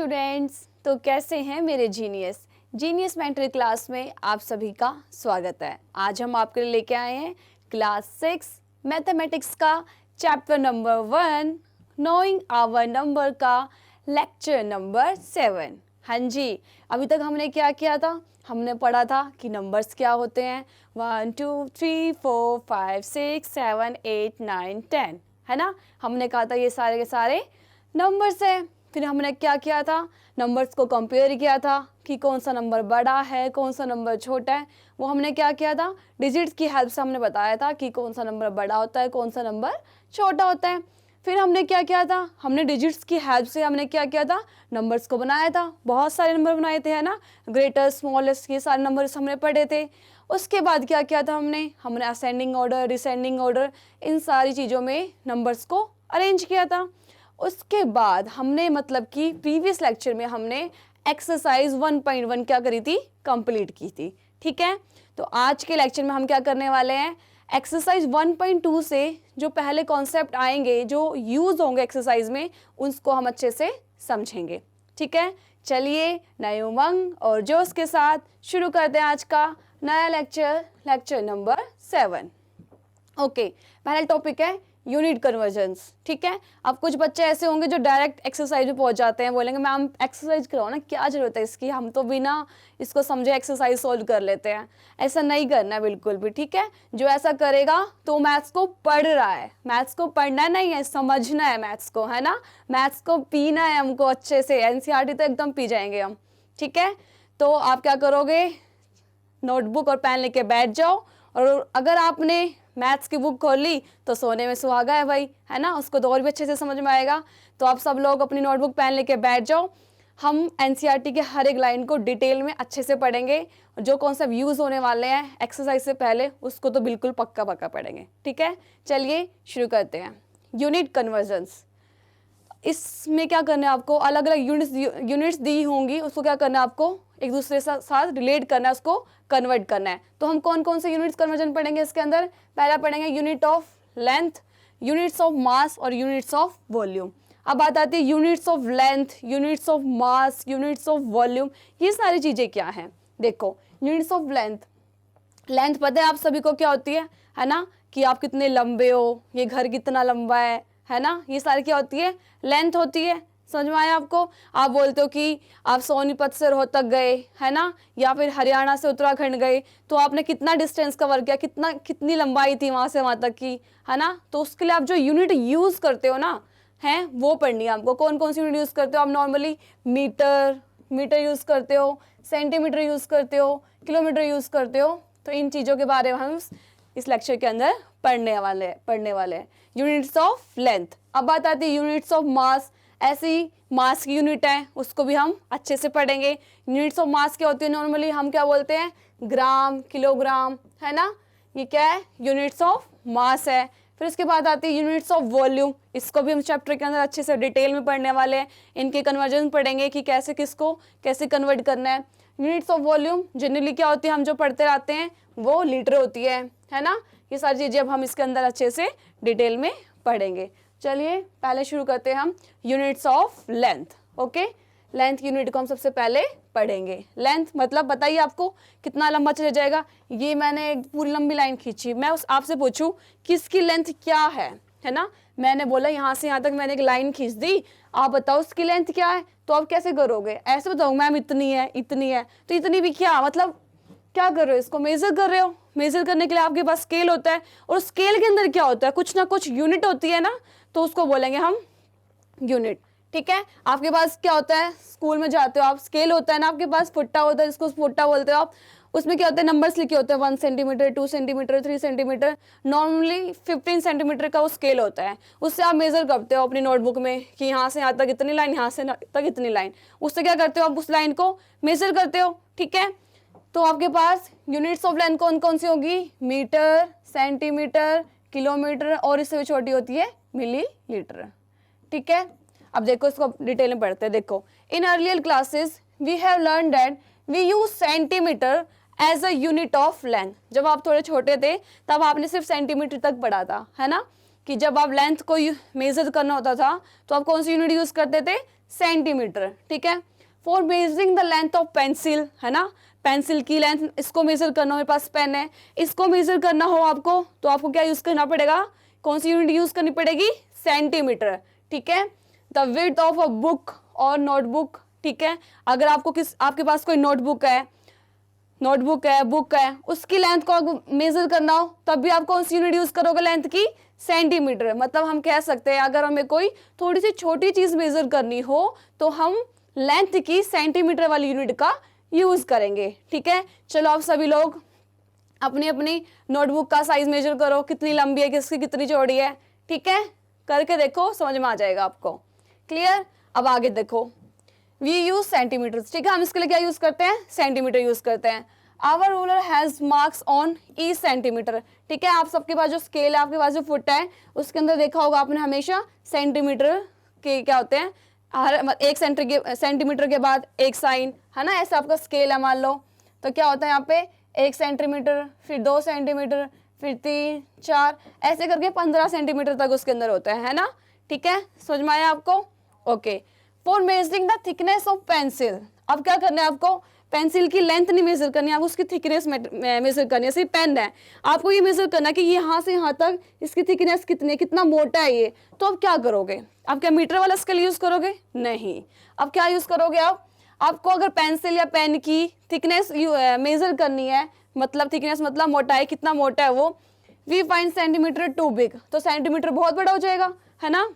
Students, तो कैसे हैं मेरे जीनियस मेंटल क्लास में आप सभी का स्वागत है। आज हम आपके लिए लेके आए हैं क्लास 6 मैथमेटिक्स का chapter number 1 knowing our number का लेक्चर नंबर 7। हाँ जी, अभी तक हमने क्या किया था? हमने पढ़ा था कि नंबर्स क्या होते हैं। 1 2 3 4 5 6 7 8 9 10, है ना। हमने कहा था ये सारे के सारे नंबर्स है। फिर हमने क्या किया था? नंबर्स को कंपेयर किया था कि कौन सा नंबर बड़ा है, कौन सा नंबर छोटा है। वो हमने क्या किया था? डिजिट्स की हेल्प से हमने बताया था कि कौन सा नंबर बड़ा होता है, कौन सा नंबर छोटा होता है। फिर हमने क्या किया था? हमने डिजिट्स की हेल्प से हमने क्या किया था? नंबर्स को बनाया था। बहुत सारे नंबर बनाए थे, है ना। ग्रेटेस्ट, स्मॉलेस्ट, ये सारे नंबर्स हमने पढ़े थे। उसके बाद क्या किया था हमने असेंडिंग ऑर्डर, डिसेंडिंग ऑर्डर, इन सारी चीज़ों में नंबर्स को अरेंज किया था। उसके बाद हमने मतलब कि प्रीवियस लेक्चर में हमने एक्सरसाइज 1.1 क्या करी थी? कंप्लीट की थी। ठीक है, तो आज के लेक्चर में हम क्या करने वाले हैं? एक्सरसाइज 1.2 से जो पहले कॉन्सेप्ट आएंगे, जो यूज होंगे एक्सरसाइज में, उसको हम अच्छे से समझेंगे। ठीक है, चलिए नए उमंग और जोश के साथ शुरू करते हैं आज का नया लेक्चर नंबर 7। ओके, पहला टॉपिक है यूनिट कन्वर्जन्स। ठीक है, अब कुछ बच्चे ऐसे होंगे जो डायरेक्ट एक्सरसाइज में पहुंच जाते हैं, बोलेंगे मैम एक्सरसाइज कराओ ना, क्या जरूरत है इसकी, हम तो बिना इसको समझे एक्सरसाइज सोल्व कर लेते हैं। ऐसा नहीं करना है बिल्कुल भी। ठीक है, जो ऐसा करेगा तो मैथ्स को पढ़ रहा है। मैथ्स को पढ़ना नहीं है, समझना है मैथ्स को, है ना। मैथ्स को पीना है हमको अच्छे से। एनसीईआरटी तो एकदम पी जाएंगे हम। ठीक है, तो आप क्या करोगे? नोटबुक और पेन लेके बैठ जाओ, और अगर आपने मैथ्स की बुक खोल ली तो सोने में सुहागा है भाई, है ना। उसको तो और भी अच्छे से समझ में आएगा। तो आप सब लोग अपनी नोटबुक पेन लेके बैठ जाओ। हम एनसीईआरटी के हर एक लाइन को डिटेल में अच्छे से पढ़ेंगे। जो कॉन्सेप्ट यूज़ होने वाले हैं एक्सरसाइज से पहले, उसको तो बिल्कुल पक्का पढ़ेंगे। ठीक है, चलिए शुरू करते हैं। यूनिट कन्वर्जन्स, इसमें क्या करना है आपको? अलग अलग यूनिट्स दी होंगी, उसको क्या करना है आपको? एक दूसरे के साथ रिलेट करना है, उसको कन्वर्ट करना है। तो हम कौन कौन से यूनिट्स कन्वर्जन पढ़ेंगे इसके अंदर? पहला पढ़ेंगे unit of length, units of mass और यूनिट्स ऑफ वॉल्यूम। अब बात आती है units of length, units of mass, units of volume. ये सारी चीज़ें क्या हैं? देखो, यूनिट्स ऑफ लेंथ पता है आप सभी को क्या होती है ना, कि आप कितने लंबे हो, ये घर कितना लंबा है ना। ये सारी क्या होती है? लेंथ होती है। समझ में आया आपको? आप बोलते हो कि आप सोनीपत से रोहतक गए, है ना, या फिर हरियाणा से उत्तराखंड गए, तो आपने कितना डिस्टेंस कवर किया, कितनी लंबाई थी वहाँ से वहाँ तक की, है ना। तो उसके लिए आप जो यूनिट यूज़ करते हो ना, हैं, वो पढ़नी है आपको। कौन कौन सी यूनिट यूज़ करते हो आप? नॉर्मली मीटर यूज़ करते हो, सेंटीमीटर यूज़ करते हो, किलोमीटर यूज़ करते हो। तो इन चीज़ों के बारे में हम इस लेक्चर के अंदर पढ़ने वाले हैं। Units of length. अब बात आती है यूनिट्स ऑफ मास। ऐसी मास की यूनिट है, उसको भी हम अच्छे से पढ़ेंगे। यूनिट्स ऑफ मास क्या होती है? नॉर्मली हम क्या बोलते हैं? ग्राम, किलोग्राम, है ना। ये क्या है? यूनिट्स ऑफ मास है। फिर उसके बाद आती है यूनिट्स ऑफ वॉल्यूम। इसको भी हम चैप्टर के अंदर अच्छे से डिटेल में पढ़ने वाले हैं। इनके कन्वर्जन पढ़ेंगे कि कैसे किसको कैसे कन्वर्ट करना है। यूनिट्स ऑफ वॉल्यूम जनरली क्या होती है, हम जो पढ़ते रहते हैं वो लीटर होती है ना। ये सारी चीज़ें अब हम इसके अंदर अच्छे से डिटेल में पढ़ेंगे। चलिए पहले शुरू करते हैं हम units of length. Okay, length unit को हम सबसे पहले पढ़ेंगे। लेंथ मतलब बताइए आपको कितना लंबा चला जाएगा। ये मैंने एक पूरी लंबी लाइन खींची, मैं आपसे पूछूं कि इसकी लेंथ क्या है ना। मैंने बोला यहाँ से यहाँ तक मैंने एक लाइन खींच दी, आप बताओ उसकी लेंथ क्या है। तो आप कैसे करोगे? ऐसे बताओ मैम इतनी है। तो इतनी भी क्या, मतलब क्या कर रहे हो? इसको मेजर कर रहे हो। मेजर करने के लिए आपके पास स्केल होता है, और स्केल के अंदर क्या होता है? कुछ ना कुछ यूनिट होती है ना, तो उसको बोलेंगे हम यूनिट। ठीक है, आपके पास क्या होता है? स्कूल में जाते हो आप, स्केल होता है ना आपके पास, फुट्टा होता है, जिसको फुट्टा बोलते हो आप। उसमें क्या होता है? नंबर्स लिखे होते हैं, 1 centimetre, 2 centimetre, 3 centimetre. Normally 15 centimetre का वो स्केल होता है। उससे आप मेजर करते हो अपनी नोटबुक में कि यहाँ से यहाँ तक इतनी लाइन, यहाँ से तक इतनी लाइन। उससे क्या करते हो? आप उस लाइन को मेजर करते हो। ठीक है, तो आपके पास यूनिट्स ऑफ लेंथ कौन कौन सी होगी? मीटर, सेंटीमीटर, किलोमीटर, और इससे भी छोटी होती है मिलीलीटर। ठीक है, अब देखो इसको डिटेल में पढ़ते हैं। देखो, in earlier classes we have learn that we use centimetre as a unit of length. जब आप थोड़े छोटे थे तब आपने सिर्फ सेंटीमीटर तक पढ़ा था, है ना, कि जब आप लेंथ को मेजर करना होता था तो आप कौन सी यूनिट यूज करते थे? सेंटीमीटर, ठीक है। For measuring the length of pencil, है ना, पेंसिल की लेंथ, इसको मेजर करना हो, मेरे पास पेन है, इसको मेजर करना हो आपको, तो आपको क्या यूज करना पड़ेगा, कौन सी यूनिट यूज करनी पड़ेगी, सेंटीमीटर, ठीक है। The width of a book और नोटबुक, ठीक है, अगर आपके पास कोई नोटबुक है, बुक है, उसकी लेंथ को मेजर करना हो तब भी आप कौन सी यूनिट यूज करोगे लेंथ की, सेंटीमीटर। मतलब हम कह सकते हैं अगर हमें कोई थोड़ी सी छोटी चीज मेजर करनी हो तो हम लेंथ की सेंटीमीटर वाली यूनिट का यूज करेंगे, ठीक है। चलो आप सभी लोग अपनी अपनी नोटबुक का साइज मेजर करो, कितनी लंबी है, किसकी कितनी चौड़ी है, ठीक है, करके देखो, समझ में आ जाएगा आपको। क्लियर। अब आगे देखो, वी यूज सेंटीमीटर, ठीक है, हम इसके लिए क्या यूज करते हैं, सेंटीमीटर यूज करते हैं। Our ruler has marks on each centimetre, ठीक है, आप सबके पास जो स्केल है, आपके पास जो फुट है, उसके अंदर देखा होगा आपने हमेशा सेंटीमीटर के क्या होते हैं, हर एक सेंटीमीटर के बाद एक साइन, है ना, ऐसा आपका स्केल है मान लो, तो क्या होता है यहाँ पे 1 सेंटीमीटर, फिर 2 सेंटीमीटर, फिर 3, 4, ऐसे करके 15 सेंटीमीटर तक उसके अंदर होता है ना, ठीक है, समझ में आया आपको। Okay, for measuring the thickness of pencil, अब क्या करना है आपको, पेंसिल की लेंथ नहीं मेजर करनी है, आपको उसकी थिकनेस मेजर करनी है। जैसे पेन है, आपको ये मेजर करना है कि यहाँ से यहाँ तक इसकी थिकनेस कितनी है, कितना मोटा है ये, तो अब क्या करोगे, आप क्या मीटर वाला स्केल यूज करोगे, नहीं, अब क्या यूज करोगे आप, आपको अगर पेंसिल या पेन की थिकनेस मेजर करनी है, मतलब थिकनेस मतलब मोटाई, कितना मोटा है वो, we find centimetre too big, तो सेंटीमीटर बहुत बड़ा हो जाएगा, है ना।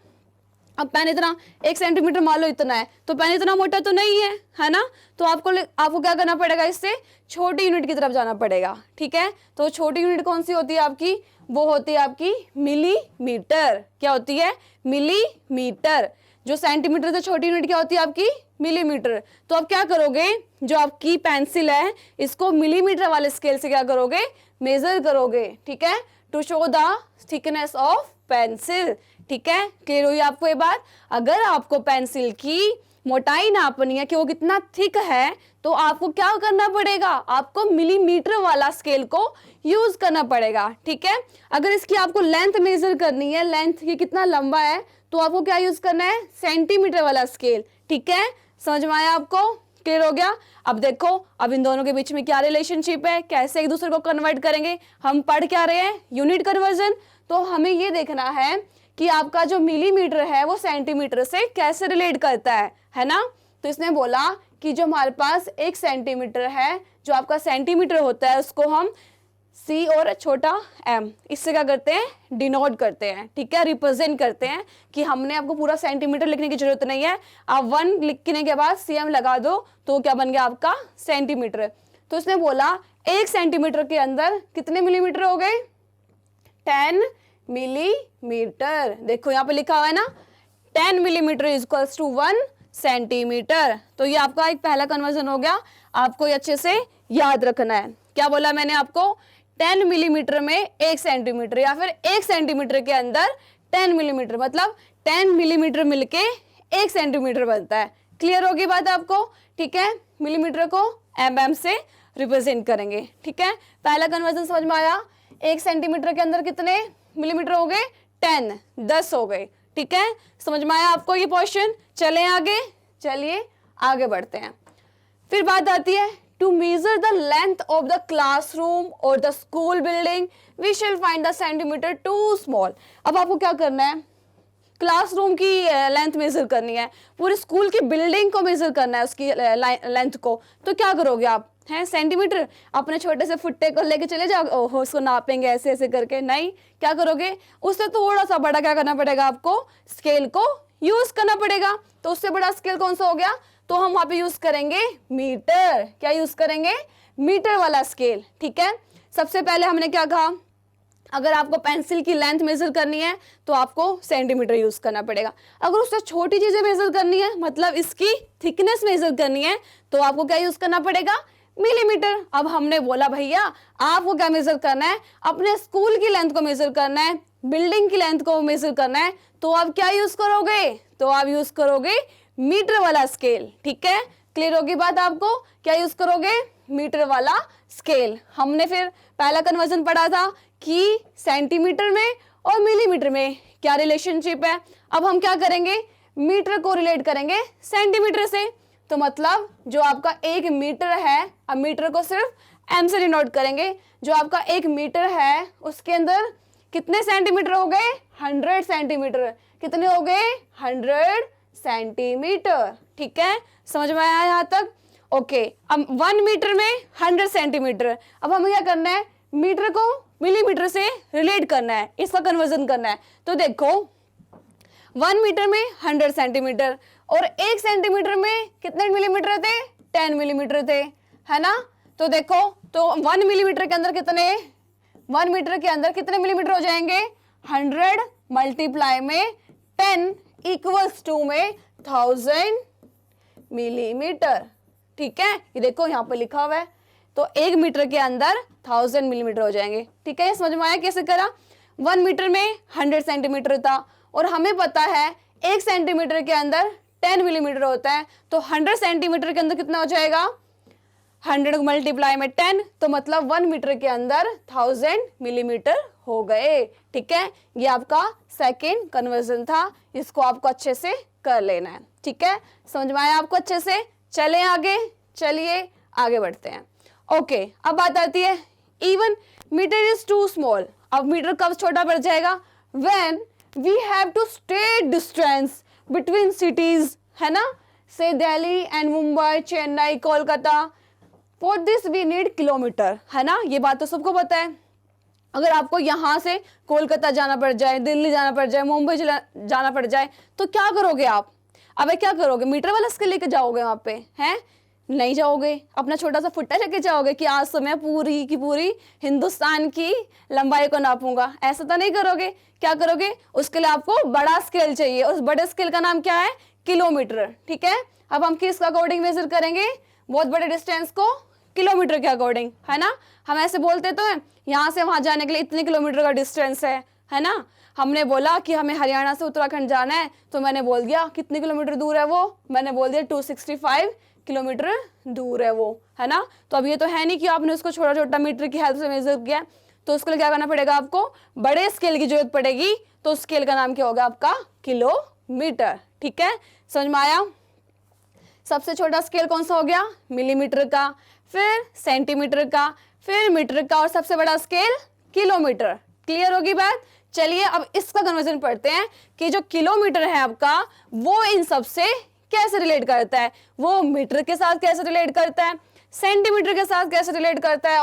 अब पेन इतना 1 सेंटीमीटर मान लो इतना है, तो पेन इतना मोटा तो नहीं है ना, तो आपको क्या करना पड़ेगा, इससे छोटी यूनिट की तरफ जाना पड़ेगा, ठीक है। तो छोटी यूनिट कौन सी होती है आपकी, वो होती है आपकी मिलीमीटर, क्या होती है, मिलीमीटर। जो सेंटीमीटर से छोटी यूनिट क्या होती है आपकी, मिलीमीटर। तो अब क्या करोगे, जो आपकी पेंसिल है इसको मिलीमीटर वाले स्केल से क्या करोगे, मेजर करोगे, ठीक है, to show the thickness of pencil, ठीक है। क्लियर हुई आपको ये बात। अगर आपको पेंसिल की मोटाई नापनी है कि वो कितना थिक है, तो आपको क्या करना पड़ेगा, आपको मिलीमीटर वाला स्केल को यूज करना पड़ेगा, ठीक है। अगर इसकी आपको लेंथ मेजर करनी है, लेंथ ये कितना लंबा है, तो आपको क्या यूज करना है, सेंटीमीटर वाला स्केल, ठीक है। समझ में आया आपको, क्लियर हो गया। अब देखो, अब इन दोनों के बीच में क्या रिलेशनशिप है, कैसे एक दूसरे को कन्वर्ट करेंगे, हम पढ़ क्या रहे हैं, यूनिट कन्वर्जन। तो हमें ये देखना है कि आपका जो मिलीमीटर है वो सेंटीमीटर से कैसे रिलेट करता है ना। तो इसने बोला कि जो हमारे पास 1 सेंटीमीटर है, जो आपका सेंटीमीटर होता है, उसको हम C और छोटा m इससे क्या करते हैं, डिनोट करते हैं, ठीक है, रिप्रेजेंट करते हैं, कि हमने आपको पूरा सेंटीमीटर लिखने की जरूरत नहीं है, आप 1 लिखने के बाद cm लगा दो तो क्या बन गया आपका सेंटीमीटर। तो इसने बोला 1 सेंटीमीटर के अंदर कितने मिलीमीटर हो गए, 10 मिलीमीटर। देखो यहाँ पे लिखा हुआ है ना, 10 millimetre is equals to 1 centimetre. तो ये आपका एक पहला कन्वर्जन हो गया, आपको ये अच्छे से याद रखना है। क्या बोला मैंने आपको, 10 मिलीमीटर में 1 सेंटीमीटर, या फिर 1 सेंटीमीटर के अंदर 10 मिलीमीटर, मतलब 10 मिलीमीटर मिलके 1 सेंटीमीटर बनता है। क्लियर होगी बात आपको, ठीक है। मिलीमीटर को mm से रिप्रेजेंट करेंगे, ठीक है। पहला कन्वर्जन समझ में आया, 1 सेंटीमीटर के अंदर कितने मिलीमीटर हो गए, 10 हो गए, ठीक है। समझ में आया आपको ये क्वेश्चन। चले आगे, चलिए आगे बढ़ते हैं। फिर बात आती है, to measure the length of the classroom और the school building we shall find the centimetre too small. अब आपको क्या करना है, क्लासरूम की लेंथ मेजर करनी है, पूरे स्कूल की बिल्डिंग को मेजर करना है, उसकी लेंथ को। तो क्या करोगे आप, हैं सेंटीमीटर, अपने छोटे से फुट्टे को लेके चले जाओ, ओहो उसको नापेंगे ऐसे ऐसे करके, नहीं, क्या करोगे, उससे थोड़ा सा बड़ा क्या करना पड़ेगा आपको, स्केल को यूज करना पड़ेगा। तो उससे बड़ा स्केल कौन सा हो गया, तो हम वहां पे यूज करेंगे मीटर। क्या यूज करेंगे, मीटर वाला स्केल, ठीक है। सबसे पहले हमने क्या कहा, अगर आपको पेंसिल की लेंथ मेजर करनी है तो आपको सेंटीमीटर यूज करना पड़ेगा। अगर उससे छोटी चीजें मेजर करनी है, मतलब इसकी थिकनेस मेजर करनी है, तो आपको क्या यूज करना पड़ेगा, मिलीमीटर। अब हमने बोला भैया आपको क्या मेजर करना है, अपने स्कूल की लेंथ को मेजर करना है, बिल्डिंग की लेंथ को मेजर करना है, तो आप क्या यूज करोगे, तो आप यूज करोगे मीटर वाला स्केल, ठीक है। क्लियर होगी बात आपको, क्या यूज करोगे, मीटर वाला स्केल। हमने फिर पहला कन्वर्जन पढ़ा था कि सेंटीमीटर में और मिलीमीटर में क्या रिलेशनशिप है। अब हम क्या करेंगे, मीटर को रिलेट करेंगे सेंटीमीटर से। तो मतलब जो आपका 1 मीटर है, अब मीटर को सिर्फ एम से डिनोट करेंगे, जो आपका 1 मीटर है उसके अंदर कितने सेंटीमीटर हो गए? 100 सेंटीमीटर। कितने हो गए? 100 सेंटीमीटर। ठीक है, समझ में आया यहाँ तक? ओके, अब 1 मीटर में 100 सेंटीमीटर। अब हमें क्या करना है? मीटर को मिलीमीटर से रिलेट करना है, इसका कन्वर्जन करना है। तो देखो 1 मीटर में 100 सेंटीमीटर और 1 सेंटीमीटर में कितने मिलीमीटर थे? 10 मिलीमीटर थे, है ना? तो देखो, तो 1 मिलीमीटर के अंदर कितने, 1 मीटर के अंदर कितने मिलीमीटर हो जाएंगे? 100 मल्टीप्लाई में 10 इक्वल्स टू में 1000 मिलीमीटर। ठीक है, ये देखो यहाँ पे लिखा हुआ है। तो 1 मीटर के अंदर 1000 मिलीमीटर हो जाएंगे। ठीक है, समझ में आया कैसे करा? 1 मीटर में 100 सेंटीमीटर था और हमें पता है 1 सेंटीमीटर के अंदर 10 मिलीमीटर होता है। तो 100 सेंटीमीटर के अंदर कितना हो जाएगा? 100 मल्टीप्लाई में 10, तो मतलब 1 मीटर के अंदर 1000 मिलीमीटर हो गए। ठीक है, ये आपका सेकेंड कन्वर्जन था, इसको आपको अच्छे से कर लेना है। ठीक है, समझ में आया आपको अच्छे से? चलें आगे, चलिए आगे बढ़ते हैं। ओके, अब बात आती है even metre is too small. अब मीटर कब छोटा पड़ जाएगा? When we have to stay distance between cities, है ना? Say Delhi and Mumbai, Chennai, Kolkata. For this we need kilometre, है ना? ये बात तो सबको पता है। अगर आपको यहाँ से कोलकाता जाना पड़ जाए, दिल्ली जाना पड़ जाए, मुंबई जाना पड़ जाए, तो क्या करोगे आप? अबे क्या करोगे? मीटर वाला स्केल लेके जाओगे वहां पे? हैं? नहीं जाओगे। अपना छोटा सा फुट्टा लेके जाओगे कि आज तो मैं पूरी की पूरी हिंदुस्तान की लंबाई को नापूंगा? ऐसा तो नहीं करोगे। क्या करोगे? उसके लिए आपको बड़ा स्केल चाहिए। उस बड़े स्केल का नाम क्या है? किलोमीटर। ठीक है, अब हम किस अकॉर्डिंग मेजर करेंगे? बहुत बड़े डिस्टेंस को किलोमीटर के अकॉर्डिंग, है ना? हम ऐसे बोलते तो हैं यहाँ से वहां जाने के लिए इतने किलोमीटर का डिस्टेंस है ना? हमने बोला कि हमें हरियाणा से उत्तराखंड जाना है, तो मैंने बोल दिया कितने किलोमीटर दूर है वो? मैंने बोल दिया 265 किलोमीटर दूर है वो, है ना? तो अब ये तो है नहीं कि आपने उसको छोटा छोटा मीटर की हेल्प से मेजर किया, तो उसके लिए क्या करना पड़ेगा? आपको बड़े स्केल की जरूरत पड़ेगी। तो स्केल का नाम क्या होगा? आपका किलोमीटर। ठीक है, समझ में आया? सबसे छोटा स्केल कौन सा हो गया? मिलीमीटर का, फिर सेंटीमीटर का, फिर मीटर का, और सबसे बड़ा स्केल किलोमीटर। क्लियर होगी बात? चलिए अब इसका कन्वर्जन पढ़ते हैं कि जो किलोमीटर है आपका, वो इन सब से कैसे रिलेट करता है। वो मीटर के साथ कैसे रिलेट करता है, सेंटीमीटर के साथ कैसे रिलेट करता है,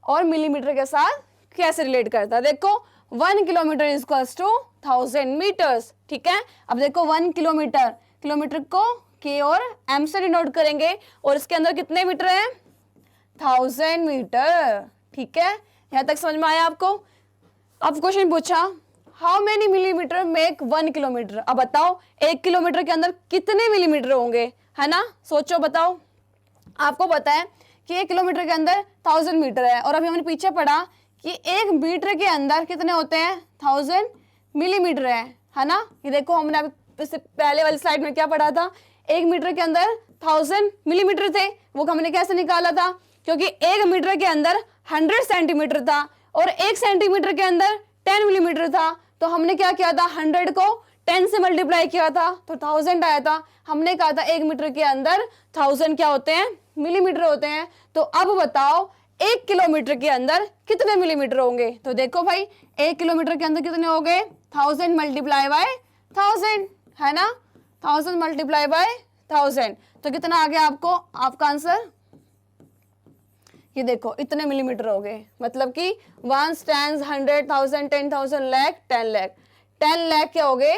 और मिलीमीटर के साथ कैसे रिलेट करता है। देखो 1 kilometre is equals to 1000 metres. ठीक है, अब देखो 1 किलोमीटर, किलोमीटर को के और एम से डिनोट करेंगे, और इसके अंदर कितने मीटर हैं? 1000 मीटर। ठीक है, यहां तक समझ में आया आपको? अब क्वेश्चन पूछा how many millimetre make 1 kilometre. अब बताओ 1 किलोमीटर के अंदर कितने मिलीमीटर होंगे, है ना? सोचो, बताओ। आपको पता है कि 1 किलोमीटर के अंदर 1000 मीटर है, और अभी हमने पीछे पढ़ा कि 1 मीटर के अंदर कितने होते हैं? 1000 मिलीमीटर है ना? ये देखो हमने अभी पहले वाली स्लाइड में क्या पढ़ा था? 1 मीटर के अंदर 1000 मिलीमीटर थे। वो हमने कैसे निकाला था? क्योंकि 1 मीटर के अंदर 100 सेंटीमीटर था और 1 सेंटीमीटर के अंदर 10 मिलीमीटर था। तो हमने क्या किया था? 100 को 10 से मल्टीप्लाई किया था तो 1000 आया था। हमने कहा था 1 मीटर के अंदर 1000 क्या होते हैं? मिलीमीटर होते हैं। तो अब बताओ 1 किलोमीटर के अंदर कितने मिलीमीटर होंगे? तो देखो भाई 1 किलोमीटर के अंदर कितने हो गए? 1000 मल्टीप्लाई बाय 1000, है ना? 1000 मल्टीप्लाई बाय 1000, तो कितना आ गया आपको? आपका आंसर ये देखो इतने मिलीमीटर हो गए। मतलब कि 1 10 100 1000 10,000 लाख 10 लाख 10 लाख क्या हो गए?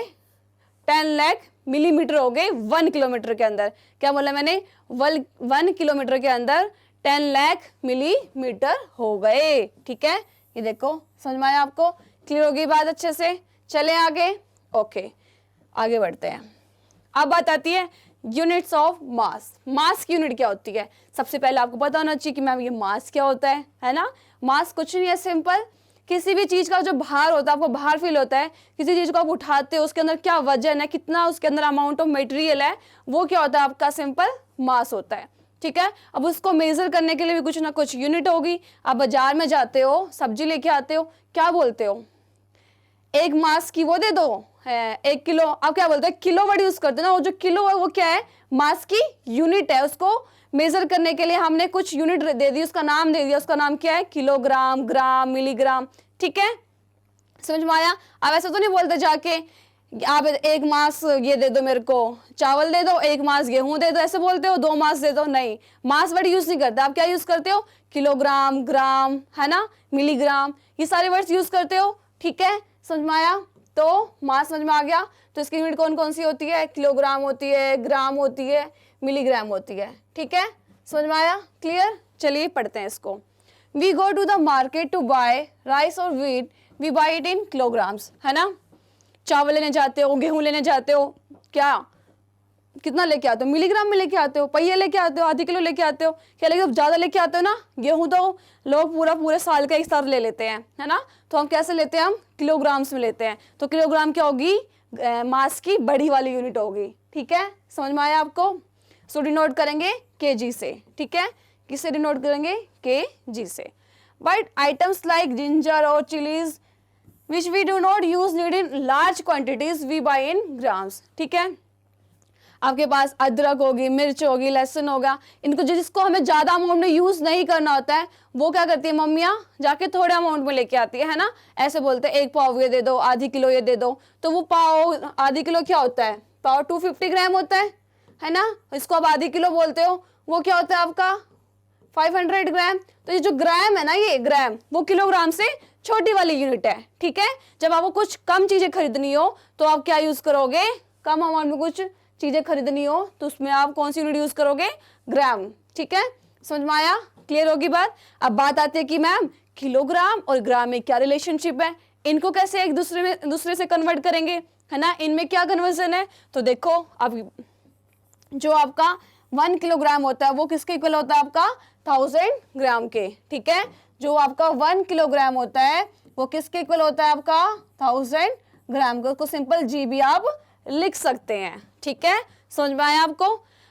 10 लाख मिलीमीटर हो गए 1 किलोमीटर के अंदर। क्या बोला मैंने? 1 किलोमीटर के अंदर 10 लाख मिलीमीटर हो गए। ठीक है, ये देखो समझ में आया आपको? क्लियर होगी बात अच्छे से? चले आगे। ओके, आगे बढ़ते हैं। अब बात आती है यूनिट्स ऑफ मास। मास की यूनिट क्या होती है? सबसे पहले आपको पता होना चाहिए कि मैम ये मास क्या होता है ना? मास कुछ नहीं है, सिंपल किसी भी चीज का जो भार होता है, आपको भार फील होता है, किसी चीज को आप उठाते हो उसके अंदर क्या वजन है, कितना उसके अंदर अमाउंट ऑफ मटेरियल है, वो क्या होता है? आपका सिंपल मास होता है। ठीक है, अब उसको मेजर करने के लिए भी कुछ ना कुछ यूनिट होगी। आप बाजार में जाते हो, सब्जी लेके आते हो, क्या बोलते हो? 1 मास की वो दे दो, 1 किलो, आप क्या बोलते हैं, किलो वर्ड यूज करते हैं ना, वो जो किलो है वो क्या है, मास की यूनिट है। उसको मेजर करने के लिए हमने कुछ यूनिट दे दी, उसका नाम दे दिया, उसका नाम क्या है, किलोग्राम, ग्राम, मिलीग्राम। ठीक है, समझ में आया। अब ऐसा तो नहीं बोलते जाके आप 1 मास ये दे दो मेरे को, चावल दे दो, 1 मास गेहूं दे दो, ऐसे बोलते हो, 2 मास दे दो, नहीं, मास वर्ड यूज नहीं करते। आप क्या यूज करते हो, किलोग्राम, ग्राम, है ना, मिलीग्राम, ये सारे वर्ड्स यूज करते हो। ठीक है, समझ में आया। तो मास समझ में आ गया। तो इसकी यूनिट कौन कौन सी होती है, किलोग्राम होती है, ग्राम होती है, मिलीग्राम होती है। ठीक है, समझ में आया, क्लियर। चलिए पढ़ते हैं इसको। We go to the market to buy rice और wheat, we buy it in kilograms, है ना। चावल लेने जाते हो, गेहूं लेने जाते हो, क्या कितना लेके आते हो, मिलीग्राम में लेके आते हो, पहिए लेके आते हो, आधी किलो लेके आते हो, क्या लेके ज्यादा लेके आते हो ना। गेहूं तो लोग पूरे साल का एक साथ ले लेते हैं, है ना, तो हम कैसे लेते हैं, हम किलोग्राम्स में लेते हैं। तो किलोग्राम क्या होगी, मास की बड़ी वाली यूनिट होगी। ठीक है, समझ में आया आपको। सो डिनोट करेंगे केजी से। ठीक है, किससे डिनोट करेंगे, केजी से। बट आइटम्स लाइक जिंजर और chillies which we do not use need in large quantities, we buy in grams। ठीक है, आपके पास अदरक होगी, मिर्च होगी, लहसुन होगा, इनको जिसको हमें ज्यादा अमाउंट में यूज नहीं करना होता है, वो क्या करती है मम्मियाँ, जाके थोड़े अमाउंट में लेके आती है ना। ऐसे बोलते हैं 1 पाव ये दे दो, आधी किलो ये दे दो, तो वो पाव आधी किलो क्या होता है, पाव 250 ग्राम होता है ना। इसको आप आधी किलो बोलते हो, वो क्या होता है आपका 500 ग्राम। तो ये जो ग्राम है ना, ये ग्राम, वो किलोग्राम से छोटी वाली यूनिट है। ठीक है, जब आपको कुछ कम चीजें खरीदनी हो तो आप क्या यूज करोगे, कम अमाउंट में कुछ चीजें खरीदनी हो तो उसमें आप कौन सी यूनिट यूज करोगे, ग्राम। ठीक है, समझ में आया, क्लियर होगी बात। अब बात आती है कि मैम किलोग्राम और ग्राम में क्या रिलेशनशिप है, इनको कैसे एक दूसरे से कन्वर्ट करेंगे, है ना, इनमें क्या कन्वर्जन है। तो देखो, अब जो आपका 1 किलोग्राम होता है वो किसके इक्वल होता है, आपका 1000 ग्राम के। ठीक है, जो आपका 1 किलोग्राम होता है वो किसके इक्वल होता है, आपका 1000 ग्राम को। उसको सिंपल जी भी आप लिख सकते हैं। ठीक है, समझ में आया आपको।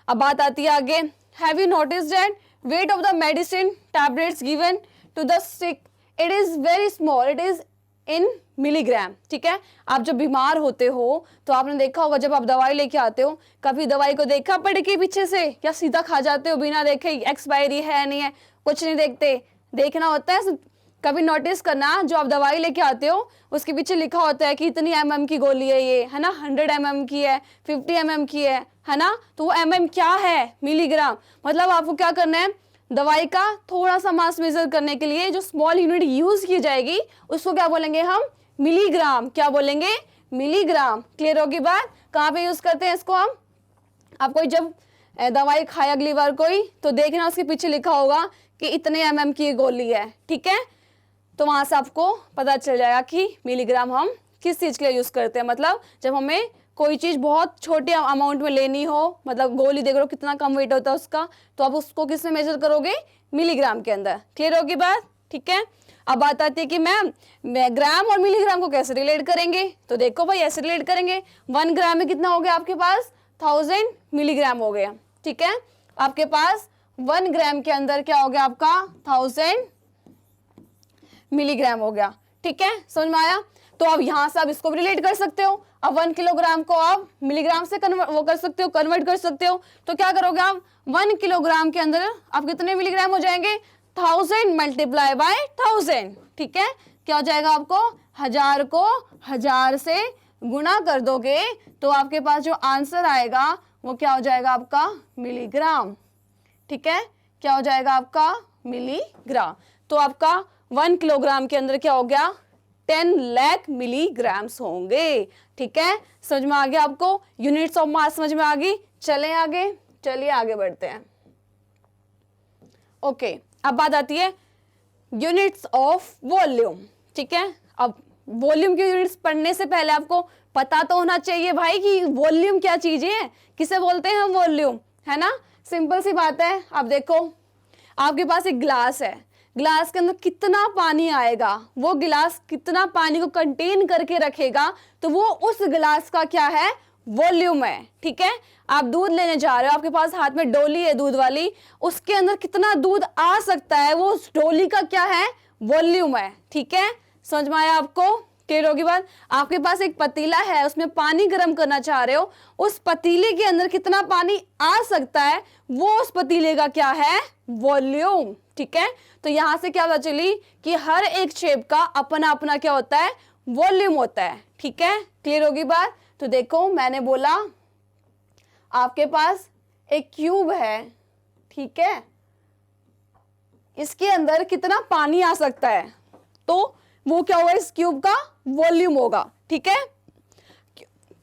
अब बात आती है आगे। Have you noticed that weight of the medicine tablets given to the sick, it is very small, it is in milligram. ठीक है, आप जब बीमार होते हो तो आपने देखा होगा, जब आप दवाई लेके आते हो, कभी दवाई को देखा पड़ के पीछे से, या सीधा खा जाते हो बिना देखे, एक्सपायरी है नहीं है, कुछ नहीं देखते, देखना होता है। कभी नोटिस करना, जो आप दवाई लेके आते हो उसके पीछे लिखा होता है कि इतनी mm की गोली है ये, है ना, 100 mm की है, 50 mm की है ना। तो वो mm क्या है, मिलीग्राम। मतलब आपको क्या करना है, दवाई का थोड़ा सा मास मेजर करने के लिए जो स्मॉल यूनिट यूज की जाएगी उसको क्या बोलेंगे हम, मिलीग्राम। क्या बोलेंगे, मिलीग्राम। क्लियर होगी बात। कहाँ पे यूज करते हैं इसको हम, आप कोई जब दवाई खाए अगली बार कोई, तो देखना उसके पीछे लिखा होगा कि इतने mm की गोली है। ठीक है, तो वहां से आपको पता चल जाएगा कि मिलीग्राम हम किस चीज के लिए यूज करते हैं। मतलब जब हमें कोई चीज बहुत छोटे अमाउंट में लेनी हो, मतलब गोली देख लो कितना कम वेट होता है उसका, तो आप उसको किस में मेजर करोगे, मिलीग्राम के अंदर। क्लियर होगी बात। ठीक है, अब बात आती है कि मैम ग्राम और मिलीग्राम को कैसे रिलेट करेंगे। तो देखो भाई, ऐसे रिलेट करेंगे। 1 ग्राम में कितना हो गया आपके पास, 1000 मिलीग्राम हो गया। ठीक है, आपके पास 1 ग्राम के अंदर क्या हो गया आपका, 1000 मिलीग्राम हो गया। ठीक है, समझ में आया। तो अब यहां से आप इसको भी रिलेट कर सकते हो। अब 1 किलोग्राम को आप मिलीग्राम से कर सकते हो, कन्वर्ट कर सकते हो। तो क्या करोगे आप, 1 किलोग्राम के अंदर आप कितने मिलीग्राम हो जाएंगे, 1000 मल्टीप्लाई बाय 1000। ठीक है, क्या हो जाएगा आपको, 1000 को 1000 से गुणा कर दोगे तो आपके पास जो आंसर आएगा वो क्या हो जाएगा आपका, मिलीग्राम। ठीक है, क्या हो जाएगा आपका, मिलीग्राम। तो आपका 1 किलोग्राम के अंदर क्या हो गया, 10 लाख मिलीग्राम्स होंगे। ठीक है, समझ में आ गया आपको, यूनिट्स ऑफ मास समझ में आ गई। चलें आगे, चलिए आगे बढ़ते हैं। ओके, अब बात आती है यूनिट्स ऑफ वॉल्यूम। ठीक है, अब वॉल्यूम की यूनिट्स पढ़ने से पहले आपको पता तो होना चाहिए भाई कि वॉल्यूम क्या चीज है, किसे बोलते हैं हम, वॉल्यूम, है ना। सिंपल सी बात है। आप देखो, आपके पास एक ग्लास है, ग्लास के अंदर कितना पानी आएगा, वो गिलास कितना पानी को कंटेन करके रखेगा, तो वो उस गिलास का क्या है, वॉल्यूम है। ठीक है, आप दूध लेने जा रहे हो, आपके पास हाथ में डोली है दूध वाली, उसके अंदर कितना दूध आ सकता है, वो उस डोली का क्या है, वॉल्यूम है। ठीक है, समझ में आया आपको। क्लियर होगी बात। आपके पास एक पतीला है, उसमें पानी गर्म करना चाह रहे हो, उस पतीले के अंदर कितना पानी आ सकता है वो उस पतीले का क्या है, वॉल्यूम। ठीक है, तो यहां से क्या पता चली कि हर एक शेप का अपना अपना क्या होता है, वॉल्यूम होता है। ठीक है, क्लियर होगी बात। तो देखो मैंने बोला आपके पास एक क्यूब है, ठीक है, इसके अंदर कितना पानी आ सकता है, तो वो क्या होगा, इस क्यूब का वॉल्यूम होगा। ठीक है,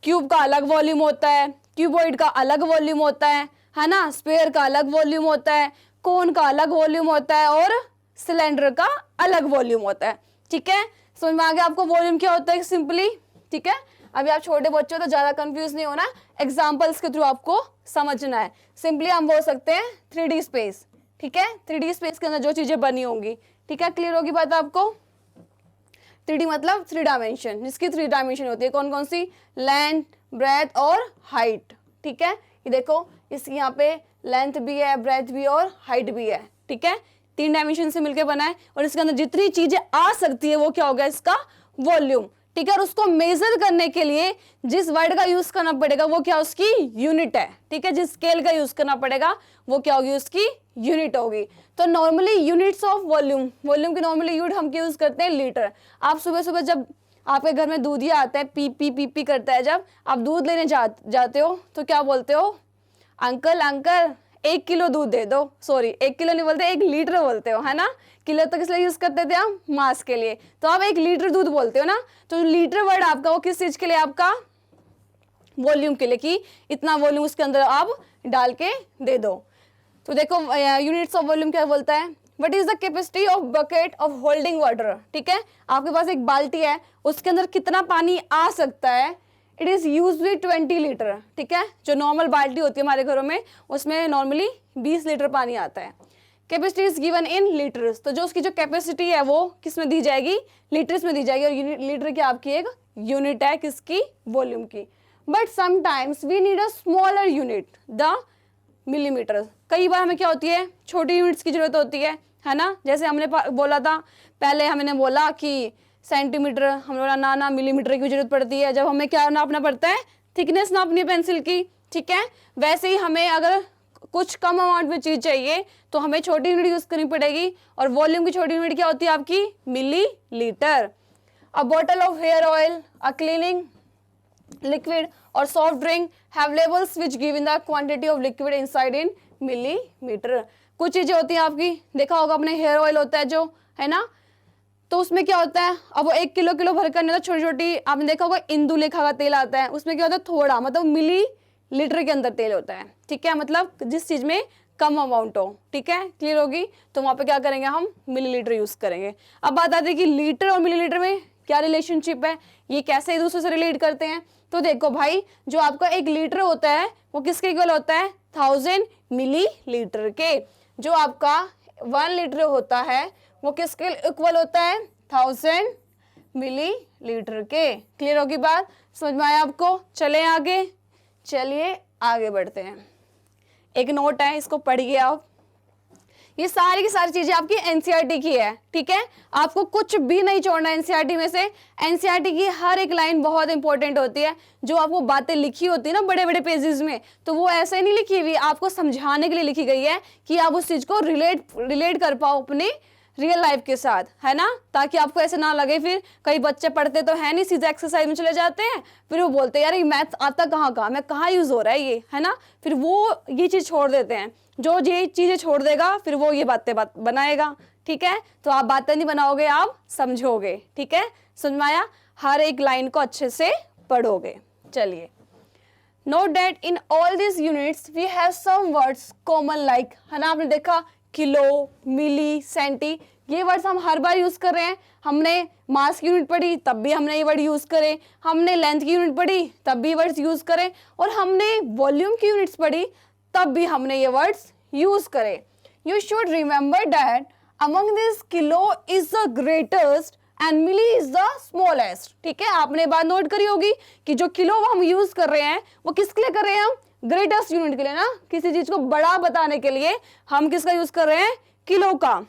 क्यूब का अलग वॉल्यूम होता है, क्यूबॉइड का अलग वॉल्यूम होता है ना, स्फीयर का अलग वॉल्यूम होता है, कोन का अलग वॉल्यूम होता है और सिलेंडर का अलग वॉल्यूम होता है। ठीक है, समझ में आ गया आपको वॉल्यूम क्या होता है सिंपली। ठीक है, अभी आप छोटे बच्चे हो तो ज्यादा कंफ्यूज नहीं होना, एग्जांपल्स के थ्रू आपको समझना है। सिंपली हम बोल सकते हैं 3D स्पेस। ठीक है, 3D स्पेस के अंदर जो चीजें बनी होंगी। ठीक है, क्लियर होगी बात आपको। 3D मतलब 3 डायमेंशन, जिसकी 3 डायमेंशन होती है, कौन कौन सी, लेंथ, ब्रेथ और हाइट। ठीक है, ये देखो इसकी यहाँ पे लेंथ भी है, ब्रेथ भी है और हाइट भी है। ठीक है, 3 डायमेंशन से मिलकर बना है और इसके अंदर जितनी चीजें आ सकती है वो क्या होगा, इसका वॉल्यूम। ठीक है, और उसको मेजर करने के लिए जिस वर्ड का यूज करना पड़ेगा वो क्या, उसकी यूनिट है। ठीक है, जिस स्केल का यूज करना पड़ेगा वो क्या होगी, उसकी यूनिट होगी। तो normally units of volume, volume की नॉर्मली यूनिट हम यूज करते हैं लीटर। आप सुबह सुबह जब आपके घर में दूधिया आता है, पी पी पी पी करता है, जब आप दूध लेने जाते हो तो क्या बोलते हो, अंकल अंकल 1 किलो दूध दे दो। सॉरी 1 किलो नहीं बोलते, 1 लीटर बोलते हो, है ना। किलो तो किस लिए यूज करते थे हम, मास के लिए, तो आप 1 लीटर दूध बोलते हो ना। तो लीटर वर्ड आपका वो किस चीज के लिए, आपका वॉल्यूम के लिए, कि इतना वॉल्यूम उसके अंदर आप डाल के दे दो। तो देखो यूनिट्स ऑफ वॉल्यूम क्या बोलता है, what is the capacity of bucket of holding water. ठीक है, आपके पास एक बाल्टी है, उसके अंदर कितना पानी आ सकता है, इट इज यूजली 20 लीटर। ठीक है, जो नॉर्मल बाल्टी होती है हमारे घरों में उसमें नॉर्मली 20 लीटर पानी आता है। Capacity is given in litres, तो जो उसकी जो कैपेसिटी है वो किस में दी जाएगी, लीटर्स में दी जाएगी, और लीटर की आपकी एक यूनिट है किसकी, वॉल्यूम की। But sometimes we need a smaller unit, the millimetre. कई बार हमें क्या होती है, छोटी यूनिट्स की जरूरत होती है ना। जैसे हमने बोला था पहले, हमने बोला कि सेंटीमीटर, हमने बोला ना मिलीमीटर की जरूरत पड़ती है जब हमें क्या नापना पड़ता है, थिकनेस नापनी है पेंसिल की। ठीक है, वैसे ही हमें अगर कुछ कम अमाउंट में चीज चाहिए तो हमें छोटी यूनिट यूज करनी पड़ेगी, और वॉल्यूम की छोटी यूनिट क्या होती है आपकी, millilitre. A bottle of hair oil, a cleaning liquid or soft drink have labels which give in the quantity of liquid inside in millimeter। कुछ चीजें होती हैं आपकी, देखा होगा अपने, हेयर ऑयल होता है जो, है ना, तो उसमें क्या होता है, अब वो 1 किलो किलो भर करने, तो छोटी छोटी आपने देखा होगा इंदु लेखा का तेल आता है, उसमें क्या होता है, थोड़ा मतलब मिली लीटर के अंदर तेल होता है। ठीक है, मतलब जिस चीज में कम अमाउंट हो। ठीक है, क्लियर होगी, तो वहां पे क्या करेंगे, हम मिलीलीटर यूज करेंगे। अब बात आती है कि लीटर और मिलीलीटर में क्या रिलेशनशिप है, ये कैसे एक दूसरे से रिलेट करते हैं। तो देखो भाई, जो आपका 1 लीटर होता है वो किसके इक्वल होता है, 1000 मिलीलीटर के। जो आपका 1 लीटर होता है वो किसके इक्वल होता है, 1000 मिलीलीटर के। क्लियर होगी बात, समझ में आया आपको। चले आगे, चलिए आगे बढ़ते हैं। एक नोट है, इसको पढ़िए आप। ये सारी की सारी चीजें आपकी एनसीईआरटी की है। ठीक है, आपको कुछ भी नहीं छोड़ना एनसीईआरटी में से। एनसीईआरटी की हर एक लाइन बहुत इंपॉर्टेंट होती है। जो आपको बातें लिखी होती है ना बड़े बड़े पेजेस में, तो वो ऐसे नहीं लिखी हुई, आपको समझाने के लिए लिखी गई है कि आप उस चीज को रिलेट कर पाओ अपनी रियल लाइफ के साथ, है ना, ताकि आपको ऐसे ना लगे। फिर कई बच्चे पढ़ते तो है नहीं, सीधे एक्सरसाइज में चले जाते हैं, फिर वो बोलते हैं यार ये मैथ आता कहाँ मैं कहाँ यूज हो रहा है ये, है ना, फिर वो ये चीज छोड़ देते हैं। जो ये चीजें छोड़ देगा फिर वो ये बात बनाएगा। ठीक है, तो आप बातें नहीं बनाओगे, आप समझोगे। ठीक है, समझ में आया, हर एक लाइन को अच्छे से पढ़ोगे। चलिए, note that in all this units we have some words common like, है ना, आपने देखा किलो, मिली, सेंटी, ये वर्ड्स हम हर बार यूज कर रहे हैं। हमने मास की यूनिट पढ़ी तब भी हमने ये वर्ड यूज करे, हमने लेंथ की यूनिट पढ़ी तब भी वर्ड्स यूज करें, और हमने वॉल्यूम की यूनिट्स पढ़ी तब भी हमने ये वर्ड्स यूज करे। You should remember that among this kilo is the greatest and milli is the smallest. ठीक है, आपने बात नोट करी होगी कि जो किलो हम यूज कर रहे हैं वो किसके लिए कर रहे हैं, हम ग्रेटेस्ट यूनिट के लिए ना, किसी चीज को बड़ा बताने के लिए हम किसका यूज कर रहे हैं, किलो का।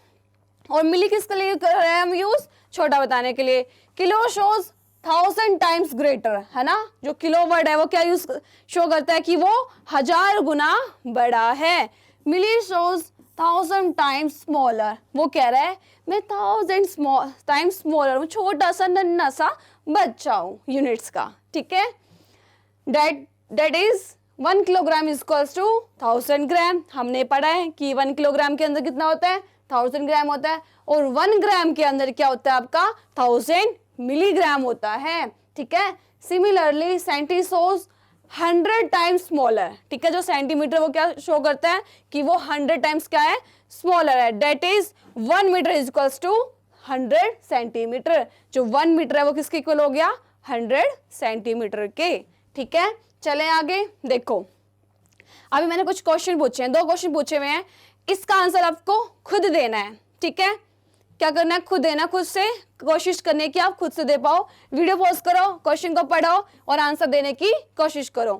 और मिली किसके लिए कर रहे हैं हम यूज, छोटा बताने के लिए। किलो शोज 1000 टाइम्स ग्रेटर, है ना। जो किलोवर्ड है वो क्या यूज शो करता है कि वो 1000 गुना बड़ा है। मिली शोज 1000 टाइम्स स्मॉलर, वो कह रहा है मैं 1000 टाइम्स स्मॉलर हूँ, छोटा सा नन्ना सा बच्चा हूँ यूनिट्स का, ठीक है। That is 1 kilogram is equals to 1000 gram. हमने पढ़ा है कि 1 किलोग्राम के अंदर कितना होता है, 1000 ग्राम होता है, और 1 ग्राम के अंदर क्या होता है आपका 1000 मिलीग्राम होता है, ठीक है। सिमिलरली सेंटीसोज 100 टाइम्स स्मॉलर, ठीक है। जो सेंटीमीटर वो क्या शो करता है कि वो 100 टाइम्स क्या है, स्मॉलर है। That is 1 metre is equals to 100 centimetre. जो 1 मीटर है वो किसके इक्वल हो गया, 100 सेंटीमीटर के, ठीक है। चले आगे देखो, अभी मैंने कुछ क्वेश्चन पूछे हैं, 2 क्वेश्चन पूछे हुए हैं, इसका आंसर आपको खुद देना है, ठीक है। क्या करना है, खुद देना, खुद से कोशिश करने की आप खुद से दे पाओ। वीडियो पॉज करो, क्वेश्चन को पढ़ो और आंसर देने की कोशिश करो।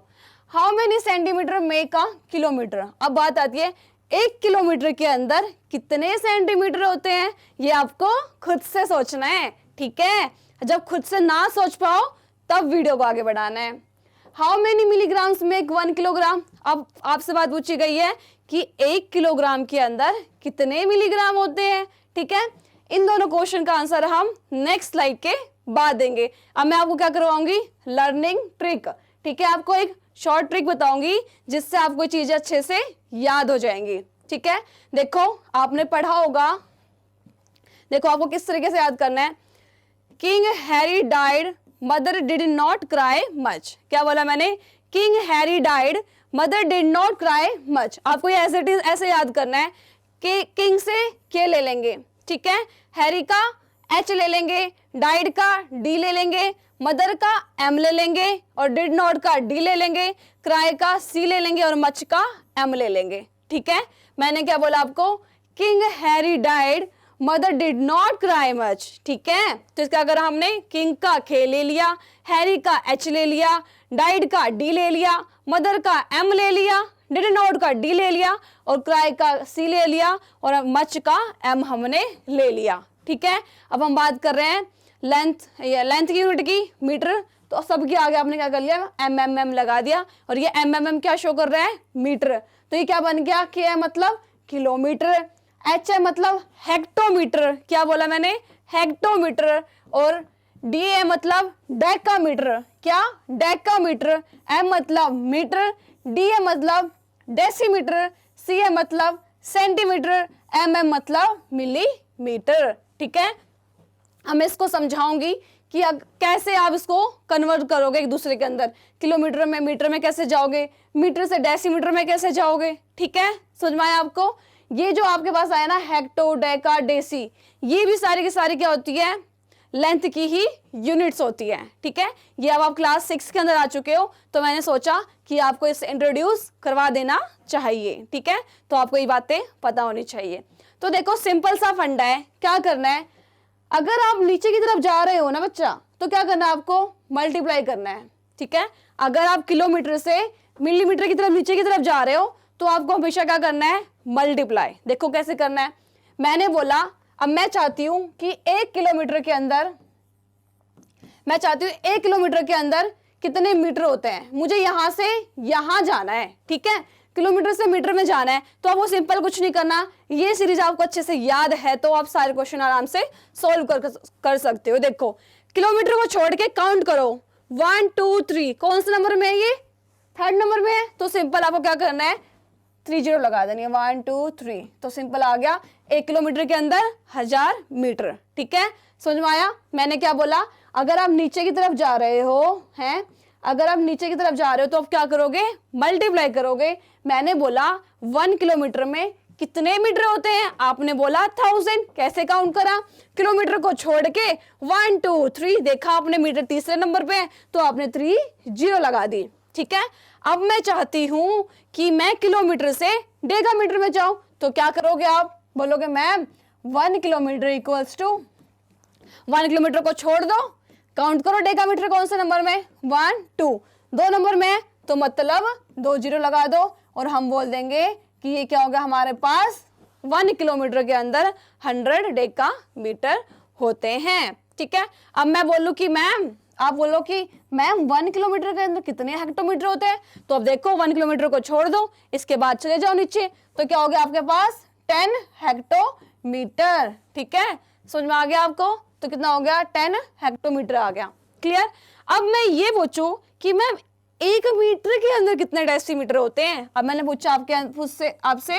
How many centimetre make a kilometre. अब बात आती है 1 किलोमीटर के अंदर कितने सेंटीमीटर होते हैं, ये आपको खुद से सोचना है, ठीक है। जब खुद से ना सोच पाओ तब वीडियो को आगे बढ़ाना है। How many milligrams make 1 kilogram. अब आपसे बात पूछी गई है कि 1 किलोग्राम के अंदर कितने मिलीग्राम होते हैं, ठीक है। इन दोनों क्वेश्चन का आंसर हम नेक्स्ट स्लाइड के बाद देंगे। अब मैं आपको क्या करवाऊंगी, लर्निंग ट्रिक, ठीक है। आपको एक शॉर्ट ट्रिक बताऊंगी जिससे आपको चीजें अच्छे से याद हो जाएंगी, ठीक है। देखो आपने पढ़ा होगा, देखो आपको किस तरीके से याद करना है। King Harry died, mother did not cry much. क्या बोला मैंने, king Harry died, mother did not cry much. आपको ये एज इट इज ऐसे याद करना है कि किंग से के ले लेंगे, ठीक है, हैरी का एच ले लेंगे, डाइड का डी ले लेंगे, मदर का एम ले लेंगे और डिड नॉट का डी ले लेंगे, क्राई का सी ले लेंगे और मच का एम ले लेंगे, ठीक है। मैंने क्या बोला आपको, king Harry died, mother did not cry much, ठीक है। तो इसका अगर हमने किंग का के ले लिया, हैरी का एच ले लिया, डाइड का डी ले लिया, मदर का एम ले लिया, डिड नॉट का डी ले लिया और क्राई का सी ले लिया और मच का एम हमने ले लिया, ठीक है। अब हम बात कर रहे हैं लेंथ की यूनिट की, मीटर। तो सबके आगे आपने क्या कर लिया, एम लगा दिया और ये एम क्या शो कर रहा है, मीटर। तो ये क्या बन गया, के है मतलब किलोमीटर, एच है मतलब हेक्टोमीटर, क्या बोला मैंने, हेक्टोमीटर, और डी है मतलब डेकामीटर, क्या डेकामीटर, एम मतलब मीटर, डी है मतलब डेसीमीटर, सी है मतलब सेंटीमीटर, एम मतलब मिलीमीटर, ठीक है। अब मैं इसको समझाऊंगी कि कैसे आप इसको कन्वर्ट करोगे एक दूसरे के अंदर, किलोमीटर में मीटर में कैसे जाओगे, मीटर से डेसीमीटर में कैसे जाओगे, ठीक है। समझ में आया आपको। ये जो आपके पास आया ना हेक्टो, डेका, डेसी, ये भी सारी की सारी क्या होती है, लेंथ की ही यूनिट्स होती है, ठीक है। ये अब आप क्लास 6 के अंदर आ चुके हो तो मैंने सोचा कि आपको इसे इंट्रोड्यूस करवा देना चाहिए, ठीक है। तो आपको ये बातें पता होनी चाहिए। तो देखो सिंपल सा फंडा है, क्या करना है, अगर आप नीचे की तरफ जा रहे हो ना बच्चा, तो क्या करना है, आपको मल्टीप्लाई करना है, ठीक है। अगर आप किलोमीटर से मिलीमीटर की तरफ नीचे की तरफ जा रहे हो तो आपको हमेशा क्या करना है, मल्टीप्लाई। देखो कैसे करना है, मैंने बोला अब मैं चाहती हूं कि 1 किलोमीटर के अंदर, मैं चाहती हूं 1 किलोमीटर के अंदर कितने मीटर होते हैं, मुझे यहां से यहां जाना है, ठीक है, किलोमीटर से मीटर में जाना है। तो आपको सिंपल कुछ नहीं करना, ये सीरीज आपको अच्छे से याद है तो आप सारे क्वेश्चन आराम से सोल्व कर सकते हो। देखो किलोमीटर को छोड़ के काउंट करो, 1 2 3, कौन से नंबर में है ये, 3rd नंबर में है। तो सिंपल आपको क्या करना है, 30 लगा देनी है, 1 2 3, तो सिंपल आ गया 1 किलोमीटर के अंदर 1000 मीटर, ठीक है। समझ में आया। मैंने क्या बोला, अगर आप नीचे की तरफ जा रहे हो हैं, अगर आप नीचे की तरफ जा रहे हो तो आप क्या करोगे, मल्टीप्लाई करोगे। मैंने बोला 1 किलोमीटर में कितने मीटर होते हैं, आपने बोला 1000, कैसे काउंट करा, किलोमीटर को छोड़ के 1 2 3, देखा आपने मीटर तीसरे नंबर पे है तो आपने 3 0 लगा दी, ठीक है। अब मैं चाहती हूं कि मैं किलोमीटर से डेकामीटर में जाऊं, तो क्या करोगे आप, बोलोगे ma'am 1 kilometre equals to, 1 kilometre को छोड़ दो, काउंट करो डेकामीटर कौन से नंबर में, 1 2, 2 नंबर में तो मतलब 2 0 लगा दो और हम बोल देंगे कि ये क्या होगा, हमारे पास 1 किलोमीटर के अंदर 100 डेकामीटर होते हैं, ठीक है। अब मैं बोलूं कि मैम आप बोलो कि मैम 1 किलोमीटर के अंदर कितने हेक्टोमीटर होते हैं, तो अब देखो 1 किलोमीटर को छोड़ दो, इसके बाद चले जाओ नीचे, तो क्या हो गया आपके पास 10 हेक्टोमीटर। ठीक है, समझ में आ गया आपको, तो कितना हो गया 10 हेक्टोमीटर आ गया। क्लियर। अब मैं ये पूछूं कि मैम 1 मीटर के अंदर कितने डेसीमीटर होते हैं, अब मैंने पूछा आपसे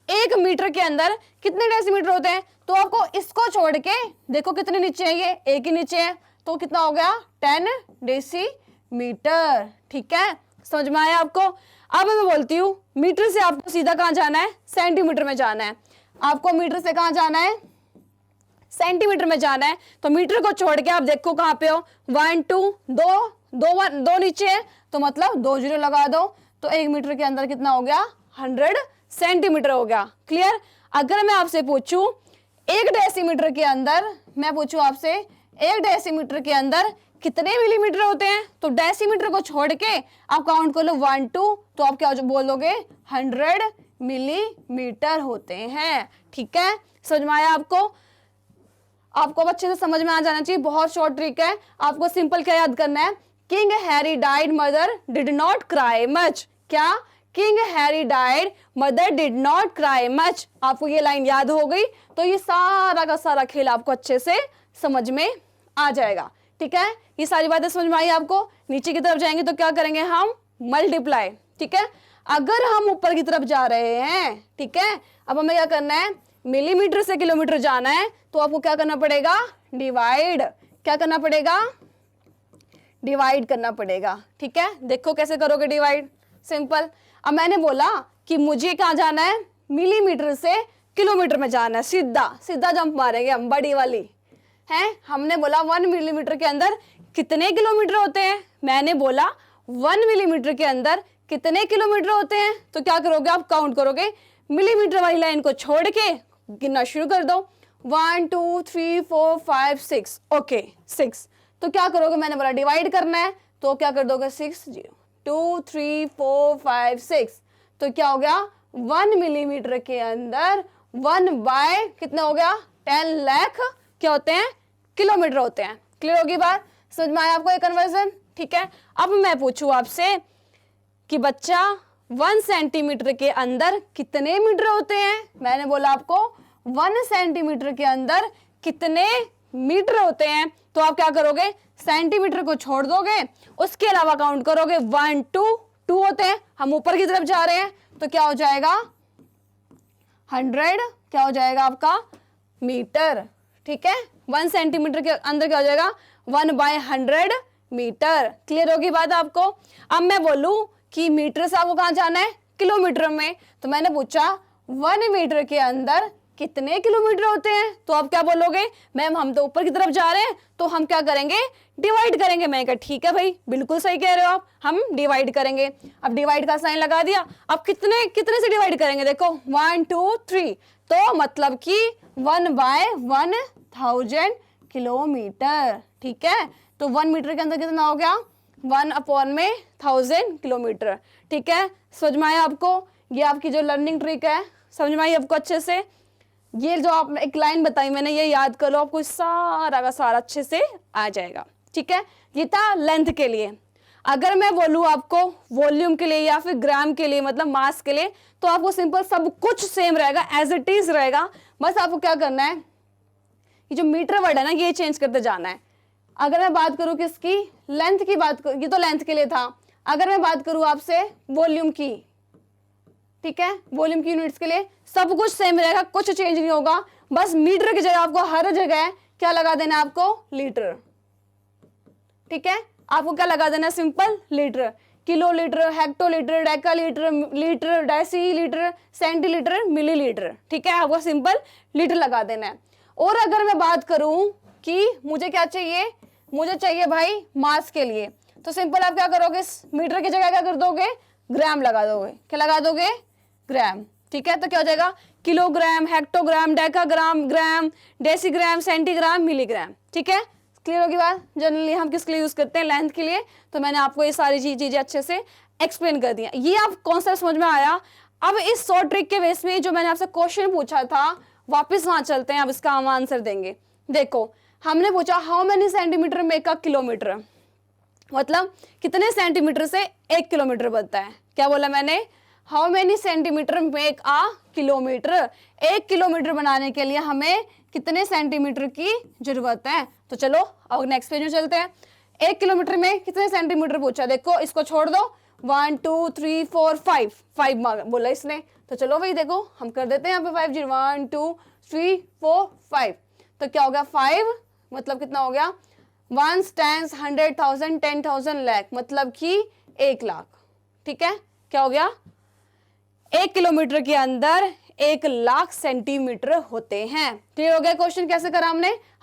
1 मीटर के अंदर कितने डेसीमीटर होते हैं, तो आपको इसको छोड़ के देखो कितने नीचे है, ये एक ही नीचे है, तो कितना हो गया 10 डेसीमीटर। ठीक है, समझ में आया आपको। अब मैं बोलती हूँ मीटर से आपको सीधा कहाँ जाना है, सेंटीमीटर में जाना है। आपको मीटर से कहाँ जाना है, सेंटीमीटर में जाना है, तो मीटर को छोड़ के आप देखो कहाँ पे हो, 1 2 दो नीचे है, तो मतलब 2 जीरो लगा दो, तो 1 मीटर के अंदर कितना हो गया 100 सेंटीमीटर हो गया। क्लियर। अगर मैं आपसे पूछूं 1 डेसीमीटर के अंदर, मैं पूछूं आपसे 1 डेसीमीटर के अंदर कितने मिलीमीटर होते हैं, तो डेसीमीटर को छोड़ के आप काउंट कर लो 1 2, तो आप क्या बोलोगे 100 मिलीमीटर होते हैं। ठीक है, समझ में आया आपको। आपको अच्छे से समझ में आ जाना चाहिए, बहुत शॉर्ट ट्रिक है। आपको सिंपल क्या याद करना है, king Harry died mother did not cry much. क्या, king Harry died mother did not cry much. आपको ये लाइन याद हो गई तो ये सारा का सारा खेल आपको अच्छे से समझ में आ जाएगा। ठीक है, ये सारी बातें समझ में आई आपको। नीचे की तरफ जाएंगे तो क्या करेंगे हम, मल्टीप्लाई। ठीक है, अगर हम ऊपर की तरफ जा रहे हैं, ठीक है, अब हमें क्या करना है, मिलीमीटर से किलोमीटर जाना है, तो आपको क्या करना पड़ेगा, डिवाइड। क्या करना पड़ेगा, डिवाइड करना पड़ेगा। ठीक है, देखो कैसे करोगे डिवाइड, सिंपल। अब मैंने बोला कि मुझे कहाँ जाना है, मिलीमीटर से किलोमीटर में जाना है, सीधा सीधा जंप मारेंगे हम, बड़ी वाली है। हमने बोला 1 मिलीमीटर के अंदर कितने किलोमीटर होते हैं, मैंने बोला 1 मिलीमीटर के अंदर कितने किलोमीटर होते हैं, तो क्या करोगे आप, काउंट करोगे, मिलीमीटर वाली लाइन को छोड़ के गिनना शुरू कर दो, 1 2 3 4 5 6। ओके 6, तो क्या करोगे, मैंने बोला डिवाइड करना है, तो क्या कर दोगे 6 0 2 3 4 5 6, तो क्या हो गया 1 मिलीमीटर के अंदर 1 बाय कितना हो गया 10 लाख क्या होते हैं, किलोमीटर होते हैं। क्लियर होगी बात, समझ में आया आपको ये कन्वर्जन। ठीक है, अब मैं पूछूं आपसे कि बच्चा 1 सेंटीमीटर के अंदर कितने मीटर होते हैं, मैंने बोला आपको 1 सेंटीमीटर के अंदर कितने मीटर होते हैं, तो आप क्या करोगे, सेंटीमीटर को छोड़ दोगे, उसके अलावा काउंट करोगे 1 2 2 होते हैं, हम ऊपर की तरफ जा रहे हैं, तो क्या हो जाएगा 100, क्या हो जाएगा आपका मीटर। ठीक है, 1 सेंटीमीटर के अंदर क्या हो जाएगा 1 बाय 100 मीटर। क्लियर होगी बात आपको। अब मैं बोलूं कि मीटर से आपको कहाँ जाना है, किलोमीटर में, तो मैंने पूछा 1 मीटर के अंदर कितने किलोमीटर होते हैं, तो आप क्या बोलोगे, मैम हम तो ऊपर की तरफ जा रहे हैं, तो हम क्या करेंगे, डिवाइड करेंगे। मैं कहा ठीक है भाई, बिल्कुल सही कह रहे हो आप, हम डिवाइड करेंगे। अब डिवाइड का साइन लगा दिया, अब कितने कितने से डिवाइड करेंगे, देखो 1 2 3, तो मतलब कि 1 बाय 1000 किलोमीटर। ठीक है, तो 1 मीटर के अंदर कितना हो गया, 1 अपॉन में 1000 किलोमीटर। ठीक है, समझ में आया आपको, ये आपकी जो लर्निंग ट्रिक है, समझ में आई आपको अच्छे से। ये जो आप एक लाइन बताई मैंने, ये याद कर लो, आपको सारा का सारा अच्छे से आ जाएगा। ठीक है, ये था लेंथ के लिए। अगर मैं बोलूँ आपको वॉल्यूम के लिए या फिर ग्राम के लिए, मतलब मास के लिए, तो आपको सिंपल सब कुछ सेम रहेगा, एज इट इज रहेगा। बस आपको क्या करना है, ये जो मीटर वर्ड है ना, ये चेंज करते जाना है। अगर मैं बात करूं किसकी, लेंथ की बात करूं, ये तो लेंथ के लिए था। अगर मैं बात करूं आपसे वॉल्यूम की, ठीक है, वॉल्यूम की यूनिट्स के लिए सब कुछ सेम रहेगा, कुछ चेंज नहीं होगा। बस मीटर की जगह आपको हर जगह क्या लगा देना है, आपको लीटर। ठीक है, आपको क्या लगा देना है, simple litre. Kilolitre, hectolitre, decalitre, litre, decilitre, centilitre, millilitre. ठीक है, आपको सिंपल लीटर लगा देना है। और अगर मैं बात करूं कि मुझे क्या चाहिए, मुझे चाहिए भाई मास के लिए, तो सिंपल आप क्या करोगे, मीटर की जगह क्या कर दोगे, ग्राम लगा दोगे। क्या लगा दोगे, ग्राम। ठीक है, तो क्या हो जाएगा, किलोग्राम, हेक्टोग्राम, डेकाग्राम, ग्राम, डेसीग्राम, सेंटीग्राम, मिलीग्राम। ठीक है, क्लियर होगी बात। जनरली हम किसके लिए यूज करते हैं, लेंथ के लिए। तो मैंने आपको ये सारी चीजें अच्छे से एक्सप्लेन कर दिया, ये आप कॉन्सेप्ट समझ में आया। अब इस शॉर्ट ट्रिक के बेस में जो मैंने आपसे क्वेश्चन पूछा था, वापस वहां चलते हैं, अब इसका हम आंसर देंगे। देखो, हमने पूछा how many centimetre make a kilometre. मतलब कितने सेंटीमीटर से 1 किलोमीटर बनता है। क्या बोला मैंने? How many centimetre make a kilometre. 1 kilometre बनाने के लिए हमें कितने सेंटीमीटर की जरूरत है। तो चलो अब नेक्स्ट पेज में चलते हैं। 1 किलोमीटर में कितने सेंटीमीटर पूछा, देखो इसको छोड़ दो, 1 2 3 4 5 बोला इसने। तो चलो भाई देखो हम कर देते हैं यहाँ पे 5 0 1 2 3 4 5। तो क्या हो गया 5 मतलब कितना हो गया 1 10 100,000 10,000 लाख मतलब कि 1 लाख। ठीक है, क्या हो गया 1 किलोमीटर के अंदर 1 लाख सेंटीमीटर होते हैं। क्लियर हो गया क्वेश्चन कैसे करा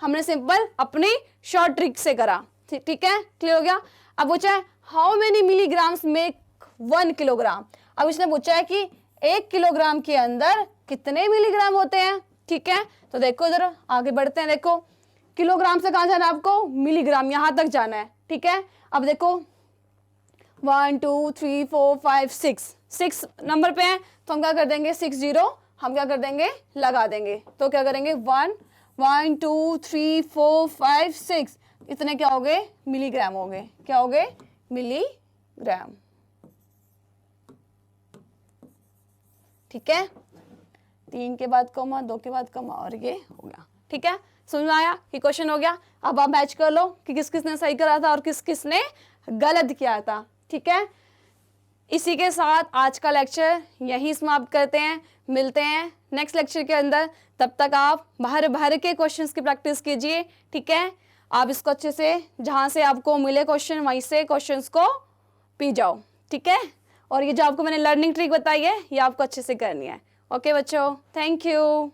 हमने सिंपल अपनी शॉर्ट ट्रिक से करा। ठीक है, क्लियर हो गया। अब पूछा है how many milligrams make 1 kilogram. अब इसने पूछा है कि 1 किलोग्राम के अंदर कितने मिलीग्राम होते हैं। ठीक है, तो देखो जरा आगे बढ़ते हैं। देखो किलोग्राम से कहां जाना है आपको, मिलीग्राम यहां तक जाना है। ठीक है, अब देखो 1 2 3 4 5 6 नंबर पे है तो हम क्या कर देंगे 6 0 हम क्या कर देंगे लगा देंगे। तो क्या करेंगे 1 1 2 3 4 5 6 इतने क्या हो गए मिलीग्राम हो गए। क्या हो गए मिलीग्राम। ठीक है, 3 के बाद कॉमा 2 के बाद कॉमा और ये हो गया। ठीक है, समझ में आया कि क्वेश्चन हो गया। अब आप मैच कर लो कि किस किसने सही करा था और किस किसने गलत किया था। ठीक है, इसी के साथ आज का लेक्चर यहीं समाप्त करते हैं। मिलते हैं नेक्स्ट लेक्चर के अंदर। तब तक आप भर के क्वेश्चंस की प्रैक्टिस कीजिए। ठीक है, आप इसको अच्छे से जहां से आपको मिले क्वेश्चन वहीं से क्वेश्चंस को पी जाओ। ठीक है, और ये जो आपको मैंने लर्निंग ट्रिक बताई है ये आपको अच्छे से करनी है। ओके बच्चों, थैंक यू।